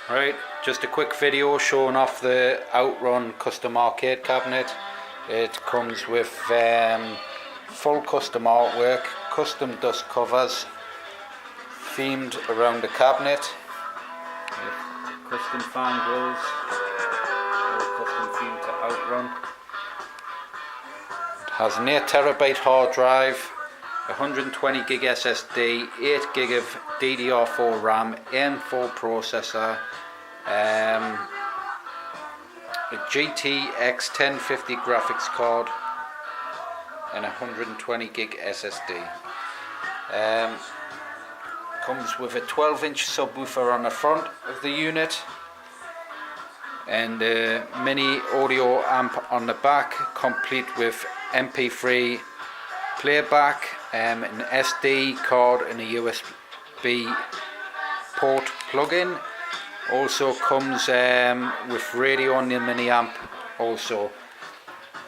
Right, just a quick video showing off the Outrun custom arcade cabinet. It comes with full custom artwork, custom dust covers themed around the cabinet, with custom fan grills, all custom themed to Outrun. It has an 8TB hard drive, 120 gig SSD, 8 gig of DDR4 RAM, AM4 processor, a GTX 1050 graphics card, and 120 gig SSD. Comes with a 12-inch subwoofer on the front of the unit and a mini audio amp on the back, complete with MP3 playback, an SD card and a USB port plug-in. Also comes with radio on the mini amp also.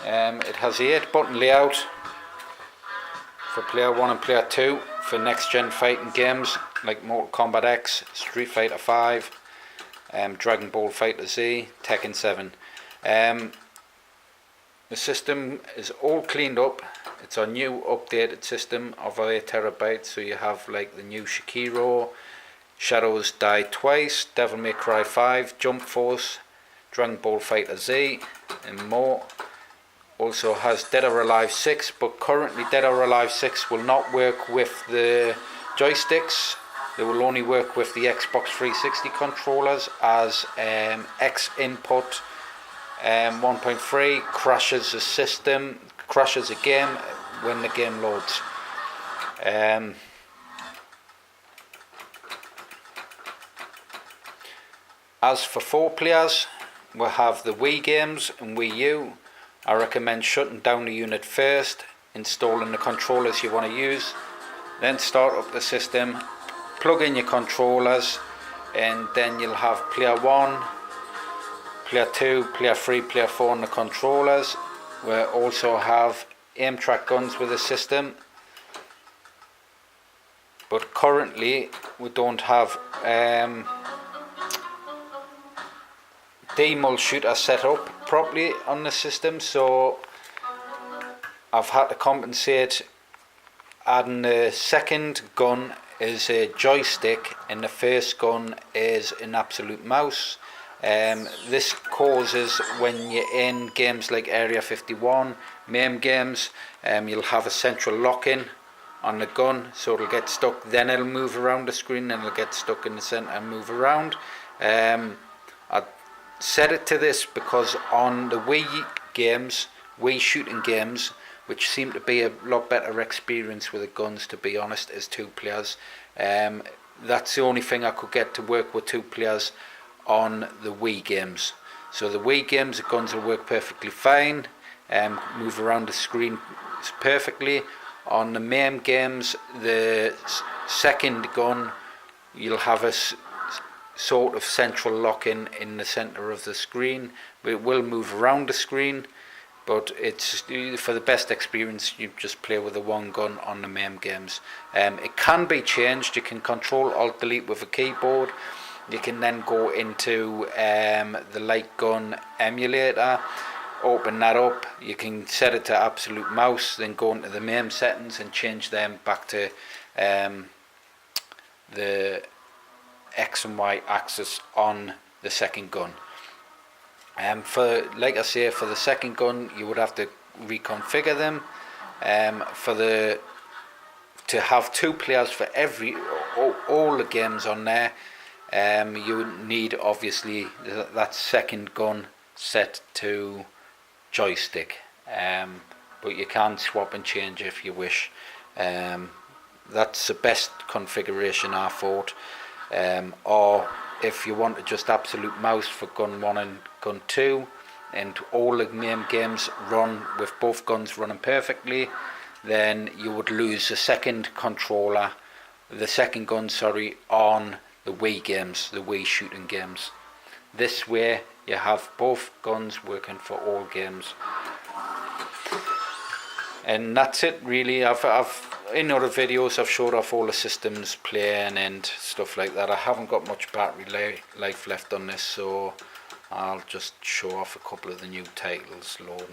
It has the 8-button layout for player 1 and player 2 for next gen fighting games like Mortal Kombat X, Street Fighter 5, Dragon Ball Fighter Z, Tekken 7. The system is all cleaned up. It's a new updated system of 8TB, so you have like the new Shakiro, Shadows Die Twice, Devil May Cry 5, Jump Force, Dragon Ball Fighter Z and more. Also has Dead or Alive 6, but currently Dead or Alive 6 will not work with the joysticks. They will only work with the Xbox 360 controllers, as X input 1.3 crashes the system, crashes a game when the game loads. As for 4 players, we'll have the Wii games and Wii U. I recommend shutting down the unit first, installing the controllers you want to use, then start up the system, plug in your controllers, and then you'll have player 1, player 2, player 3, player 4 on the controllers. We also have aim track guns with the system, but currently we don't have demul shooter set up properly on the system, so I've had to compensate, adding the second gun is a joystick and the first gun is an absolute mouse. This causes, when you're in games like Area 51, MAME games, you'll have a central lock-in on the gun, so it'll get stuck, then it'll move around the screen, and it'll get stuck in the center and move around. I set it to this because on the Wii games, Wii shooting games, which seem to be a lot better experience with the guns, to be honest, as 2 players, that's the only thing I could get to work with 2 players on the Wii games. So the Wii games, the guns will work perfectly fine, move around the screen perfectly. On the MAME games, the second gun, you'll have a sort of central lock-in in the center of the screen, but it will move around the screen. But it's, for the best experience, you just play with the one gun on the MAME games. It can be changed. You can Control Alt Delete with a keyboard. You can then go into the light gun emulator, open that up. You can set it to absolute mouse, then go into the MAME settings and change them back to the X and Y axis on the second gun. For, like I say, for the second gun, you would have to reconfigure them. To have 2 players for all the games on there, you need obviously that second gun set to joystick, but you can swap and change if you wish. That's the best configuration, I thought. Or if you want to just absolute mouse for gun 1 and gun 2, and all the MAME games run with both guns running perfectly, then you would lose the second controller, the second gun, sorry, on the Wii games, the Wii shooting games. This way you have both guns working for all games. And that's it really. I've in other videos I've showed off all the systems playing and stuff like that. I haven't got much battery life left on this, so I'll just show off a couple of the new titles loading.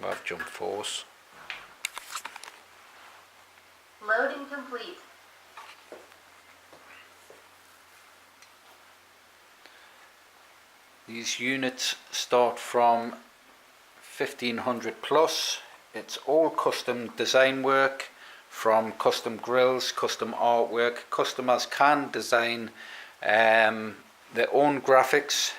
Well, I've Jump Force. Loading complete. These units start from 1500 plus. It's all custom design work, from custom grills, custom artwork. Customers can design their own graphics,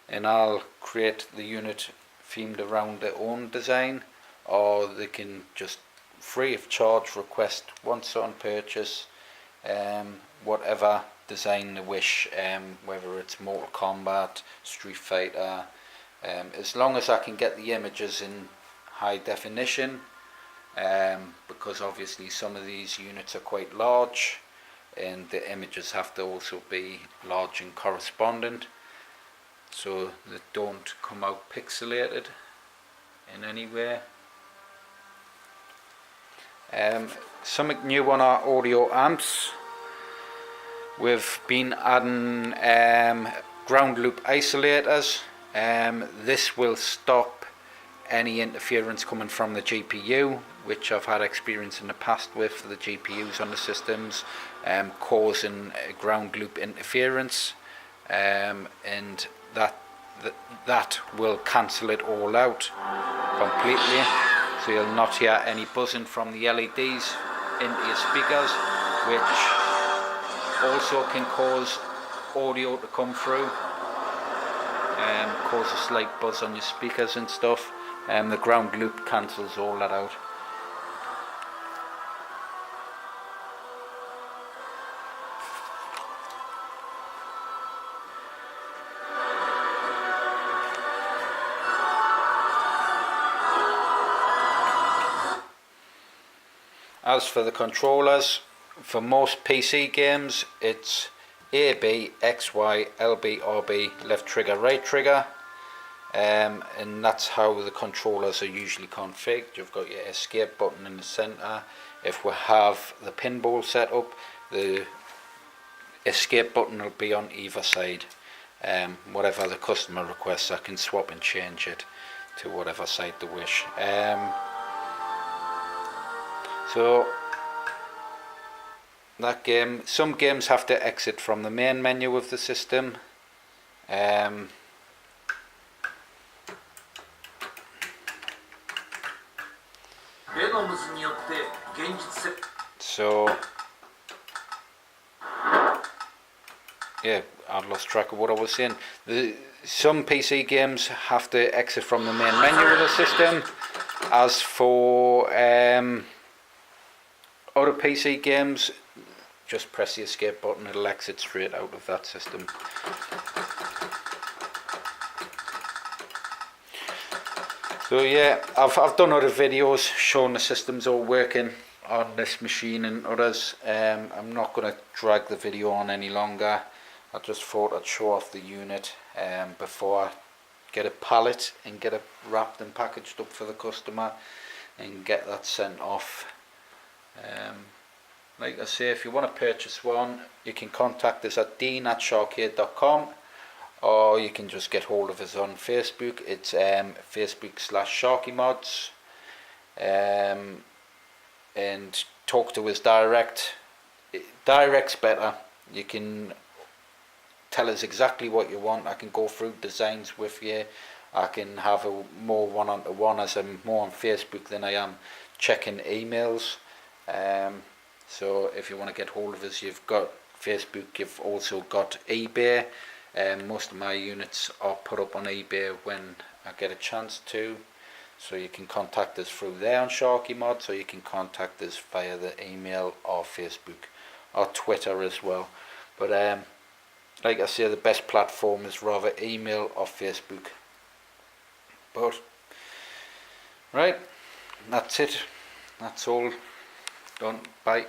and I'll create the unit themed around their own design, or they can just free of charge request once on purchase whatever design they wish, whether it's Mortal Kombat, Street Fighter, as long as I can get the images in high definition, because obviously some of these units are quite large and the images have to also be large and correspondent, so they don't come out pixelated in any way. Something new on our audio amps. We've been adding ground loop isolators. This will stop any interference coming from the GPU, which I've had experience in the past with the GPUs on the systems, causing ground loop interference, and that will cancel it all out completely. So you'll not hear any buzzing from the LEDs into your speakers, which also can cause audio to come through, cause a slight buzz on your speakers and stuff. The ground loop cancels all that out. As for the controllers, for most PC games it's A, B, X, Y, LB, RB, left trigger, right trigger, and that's how the controllers are usually configured. You've got your escape button in the center. If we have the pinball set up, the escape button will be on either side. Whatever the customer requests, I can swap and change it to whatever side they wish. So that game, some games have to exit from the main menu of the system. So yeah, I lost track of what I was saying. Some PC games have to exit from the main menu of the system. As for other PC games, just press the escape button, it'll exit straight out of that system. So yeah, I've done other videos showing the systems all working on this machine and others. I'm not going to drag the video on any longer. I just thought I'd show off the unit before I get a pallet and get it wrapped and packaged up for the customer and get that sent off. Like I say, if you want to purchase one, you can contact us at dean@SHAR-KADE.com, or you can just get hold of us on Facebook. It's Facebook/SharkyMods, and talk to us direct. Direct's better. You can tell us exactly what you want. I can go through designs with you. I can have a more one-on-one, as I'm more on Facebook than I am checking emails. So if you want to get hold of us, you've got Facebook, you've also got eBay. Most of my units are put up on eBay when I get a chance to, so you can contact us through there on SharkyMods, or you can contact us via the email or Facebook or Twitter as well. But like I say, the best platform is rather email or Facebook. But right, that's it. That's all done. Bye.